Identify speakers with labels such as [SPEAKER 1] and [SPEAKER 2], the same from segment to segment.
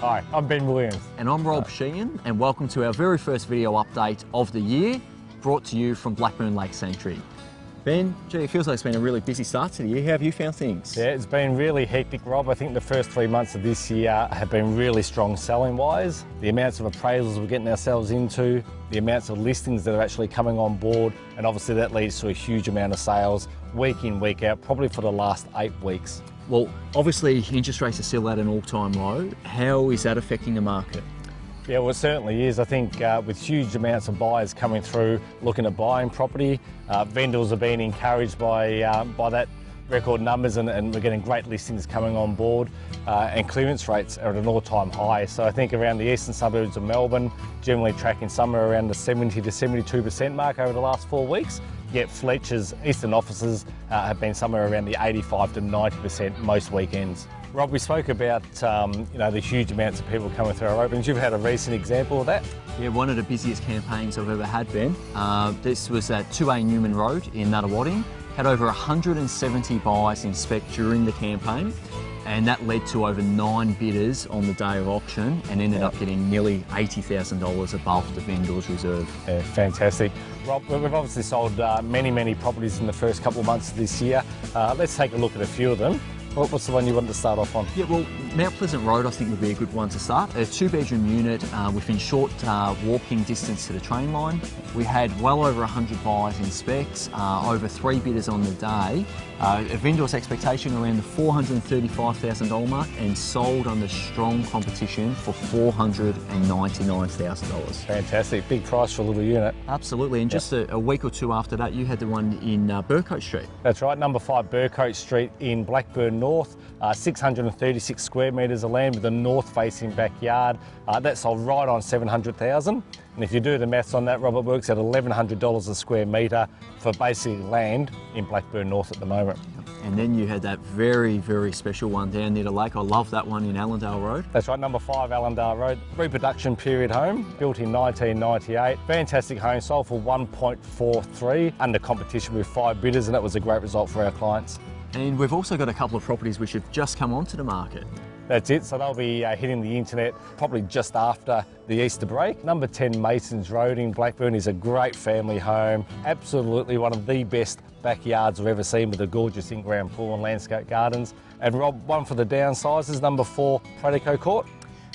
[SPEAKER 1] Hi, I'm Ben Williams.
[SPEAKER 2] And I'm Rob Sheehan, and welcome to our very first video update of the year, brought to you from Blackburn Lake Sanctuary. Ben, gee, it feels like it's been a really busy start to the year. How have you found things?
[SPEAKER 1] Yeah, it's been really hectic, Rob. I think the first 3 months of this year have been really strong selling-wise. The amounts of appraisals we're getting ourselves into, the amounts of listings that are actually coming on board, and obviously that leads to a huge amount of sales week in, week out, probably for the last 8 weeks.
[SPEAKER 2] Well, obviously interest rates are still at an all-time low. How is that affecting the market?
[SPEAKER 1] Yeah, well, it certainly is. I think with huge amounts of buyers coming through looking at buying property, vendors are being encouraged by that record numbers, and we're getting great listings coming on board, and clearance rates are at an all-time high. So I think around the eastern suburbs of Melbourne, generally tracking somewhere around the 70 to 72% mark over the last 4 weeks. Yet Fletchers, eastern offices have been somewhere around the 85 to 90% most weekends. Rob, we spoke about the huge amounts of people coming through our openings. You've had a recent example of that.
[SPEAKER 2] Yeah, one of the busiest campaigns I've ever had, Ben. This was at 2A Newman Road in NUNAWADING. Had over 170 buyers inspect during the campaign, and that led to over 9 bidders on the day of auction, and ended up getting nearly $80,000 above the vendor's reserve.
[SPEAKER 1] Yeah, fantastic. Rob, we've obviously sold many properties in the first couple of months of this year. Let's take a look at a few of them. What's the one you want to start off on? Yeah,
[SPEAKER 2] well, Mount Pleasant Road I think would be a good one to start. A 2-bedroom unit within short walking distance to the train line. We had well over 100 buyers in specs, over 3 bidders on the day. A vendor's expectation around the $435,000 mark, and sold under strong competition for $499,000.
[SPEAKER 1] Fantastic, big price for a little unit.
[SPEAKER 2] Absolutely, and just a week or two after that you had the one in Burcote Street.
[SPEAKER 1] That's right, number 5 Burcote Street in Blackburn North, 636 square metres of land with a north-facing backyard. That sold right on $700,000. And if you do the maths on that, Rob, it works at $1,100 a square metre for basic land in Blackburn North at the moment.
[SPEAKER 2] And then you had that very special one down near the lake. I love that one in Alandale Road.
[SPEAKER 1] That's right, number 5 Alandale Road. Reproduction period home, built in 1998. Fantastic home, sold for $1.43 under competition with 5 bidders, and that was a great result for our clients.
[SPEAKER 2] And we've also got a couple of properties which have just come onto the market.
[SPEAKER 1] That's it, so they'll be hitting the internet probably just after the Easter break. Number 10 Masons Road in Blackburn is a great family home. Absolutely one of the best backyards I've ever seen, with a gorgeous in-ground pool and landscape gardens. And Rob, one for the downsizers, number 4 Pratico Court.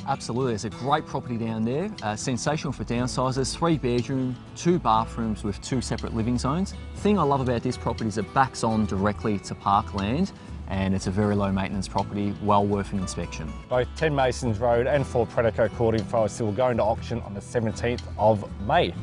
[SPEAKER 2] Absolutely, it's a great property down there. Sensational for downsizers, 3 bedroom, 2 bathrooms with 2 separate living zones. The thing I love about this property is it backs on directly to parkland, and it's a very low maintenance property, well worth an inspection. Both
[SPEAKER 1] 10 Masons Road and 4 Pratico Court info are still going to auction on the 17th of May.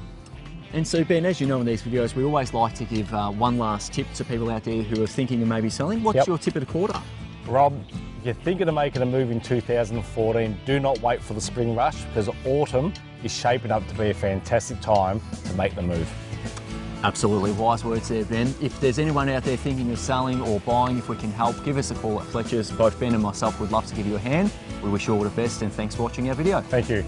[SPEAKER 2] And so Ben, as you know in these videos, we always like to give one last tip to people out there who are thinking of maybe selling. What's your tip of the quarter?
[SPEAKER 1] Rob, if you're thinking of making a move in 2014, do not wait for the spring rush, because autumn is shaping up to be a fantastic time to make the move.
[SPEAKER 2] Absolutely, wise words there, Ben. If there's anyone out there thinking of selling or buying, if we can help, give us a call at Fletchers. Both Ben and myself would love to give you a hand. We wish you all the best, and thanks for watching our video.
[SPEAKER 1] Thank you.